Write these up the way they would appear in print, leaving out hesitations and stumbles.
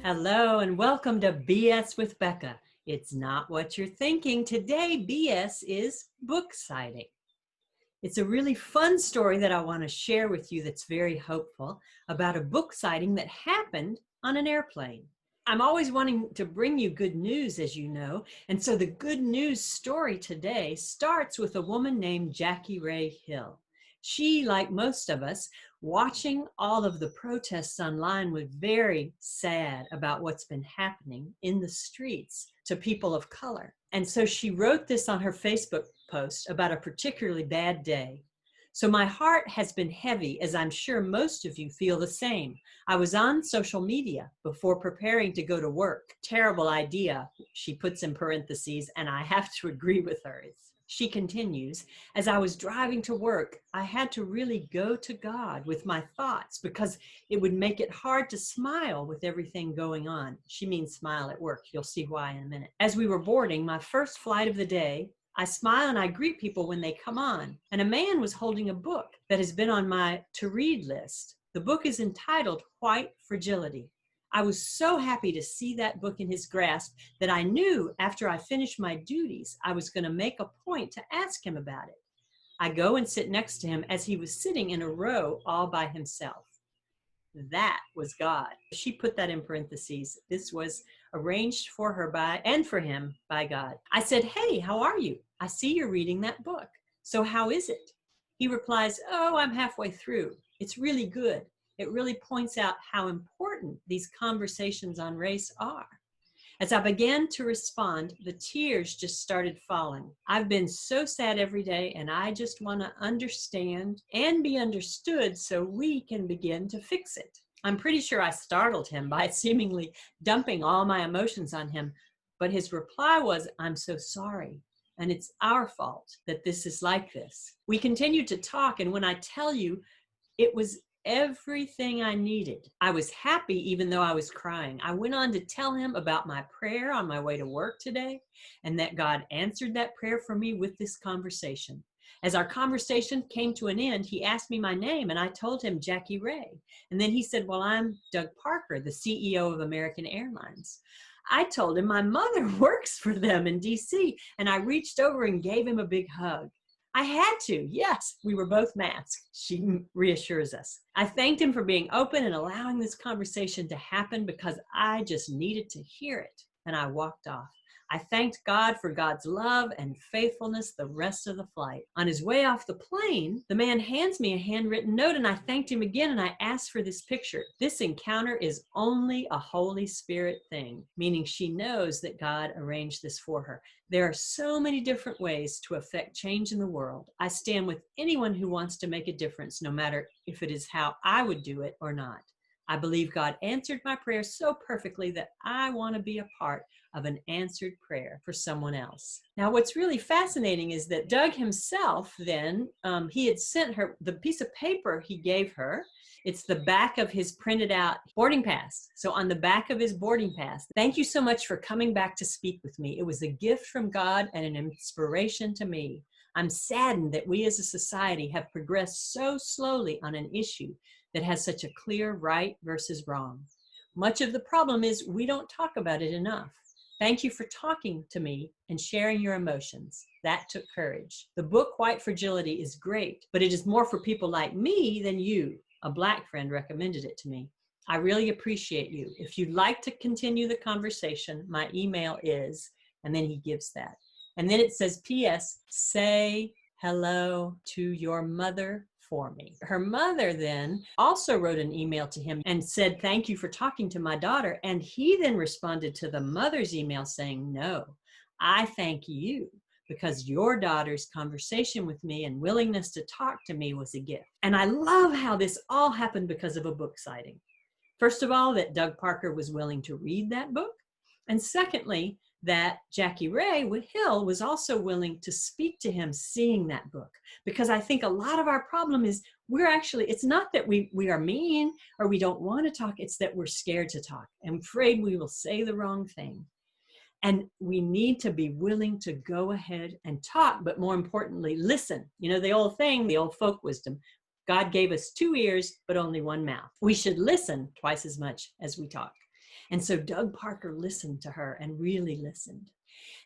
Hello and welcome to BS with Becca. It's not what you're thinking. Today, BS is book sighting. It's a really fun story that I want to share with you that's very hopeful about a book sighting that happened on an airplane. I'm always wanting to bring you good news, as you know, and so the good news story today starts with a woman named Jackie Ray Hill. She, like most of us, watching all of the protests online, was very sad about what's been happening in the streets to people of color. And so she wrote this on her Facebook post about a particularly bad day. So my heart has been heavy, as I'm sure most of you feel the same. I was on social media before preparing to go to work. Terrible idea, she puts in parentheses, and I have to agree with her. She continues, as I was driving to work, I had to really go to God with my thoughts because it would make it hard to smile with everything going on. She means smile at work. You'll see why in a minute. As we were boarding my first flight of the day, I smile and I greet people when they come on. And a man was holding a book that has been on my to-read list. The book is entitled White Fragility. I was so happy to see that book in his grasp that I knew after I finished my duties, I was going to make a point to ask him about it. I go and sit next to him as he was sitting in a row all by himself. That was God. She put that in parentheses. This was arranged for her by and for him by God. I said, "Hey, how are you? I see you're reading that book. So how is it?" He replies, "Oh, I'm halfway through. It's really good. It really points out how important these conversations on race are." As I began to respond, the tears just started falling. I've been so sad every day, and I just want to understand and be understood so we can begin to fix it. I'm pretty sure I startled him by seemingly dumping all my emotions on him, but his reply was, "I'm so sorry. And it's our fault that this is like this." We continued to talk, and when I tell you, it was everything I needed. I was happy even though I was crying. I went on to tell him about my prayer on my way to work today and that God answered that prayer for me with this conversation. As our conversation came to an end, he asked me my name and I told him Jackie Ray. And then he said, "Well, I'm Doug Parker, the CEO of American Airlines." I told him my mother works for them in DC, and I reached over and gave him a big hug. I had to. Yes, we were both masked. She reassures us. I thanked him for being open and allowing this conversation to happen because I just needed to hear it. And I walked off. I thanked God for God's love and faithfulness the rest of the flight. On his way off the plane, the man hands me a handwritten note and I thanked him again and I asked for this picture. This encounter is only a Holy Spirit thing, meaning she knows that God arranged this for her. There are so many different ways to affect change in the world. I stand with anyone who wants to make a difference, no matter if it is how I would do it or not. I believe God answered my prayer so perfectly that I want to be a part of an answered prayer for someone else. Now, what's really fascinating is that Doug himself then, he had sent her the piece of paper he gave her. It's the back of his printed out boarding pass. So on the back of his boarding pass, "Thank you so much for coming back to speak with me. It was a gift from God and an inspiration to me. I'm saddened that we as a society have progressed so slowly on an issue that has such a clear right versus wrong. Much of the problem is we don't talk about it enough. Thank you for talking to me and sharing your emotions. That took courage. The book White Fragility is great, but it is more for people like me than you. A Black friend recommended it to me. I really appreciate you. If you'd like to continue the conversation, my email is," and then he gives that. And then it says, "P.S. Say hello to your mother for me." Her mother then also wrote an email to him and said, "Thank you for talking to my daughter." And he then responded to the mother's email saying, "No, I thank you because your daughter's conversation with me and willingness to talk to me was a gift." And I love how this all happened because of a book sighting. First of all, that Doug Parker was willing to read that book. And secondly, that Jackie Ray Hill was also willing to speak to him seeing that book. Because I think a lot of our problem is it's not that we are mean or we don't want to talk, it's that we're scared to talk and afraid we will say the wrong thing. And we need to be willing to go ahead and talk, but more importantly, listen. You know, the old thing, the old folk wisdom, God gave us 2 ears, but only 1 mouth. We should listen twice as much as we talk. And so Doug Parker listened to her and really listened.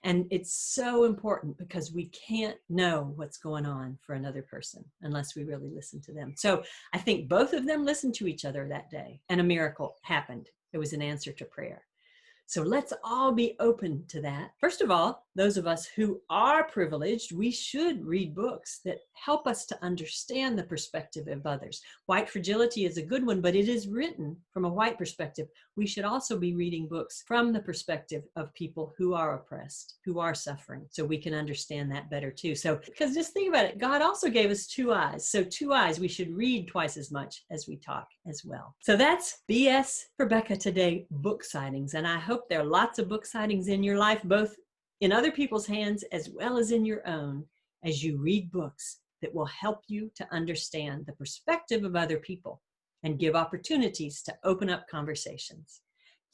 And it's so important because we can't know what's going on for another person unless we really listen to them. So I think both of them listened to each other that day, and a miracle happened. It was an answer to prayer. So let's all be open to that. First of all, those of us who are privileged, we should read books that help us to understand the perspective of others. White Fragility is a good one, but it is written from a white perspective. We should also be reading books from the perspective of people who are oppressed, who are suffering, so we can understand that better too. So, because just think about it, God also gave us 2 eyes. So 2 eyes, we should read twice as much as we talk as well. So that's BS for Becca today, book sightings. And I hope there are lots of book sightings in your life, both in other people's hands as well as in your own, as you read books that will help you to understand the perspective of other people and give opportunities to open up conversations.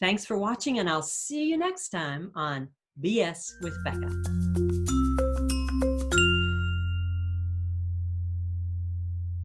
Thanks for watching, and I'll see you next time on BS with Becca.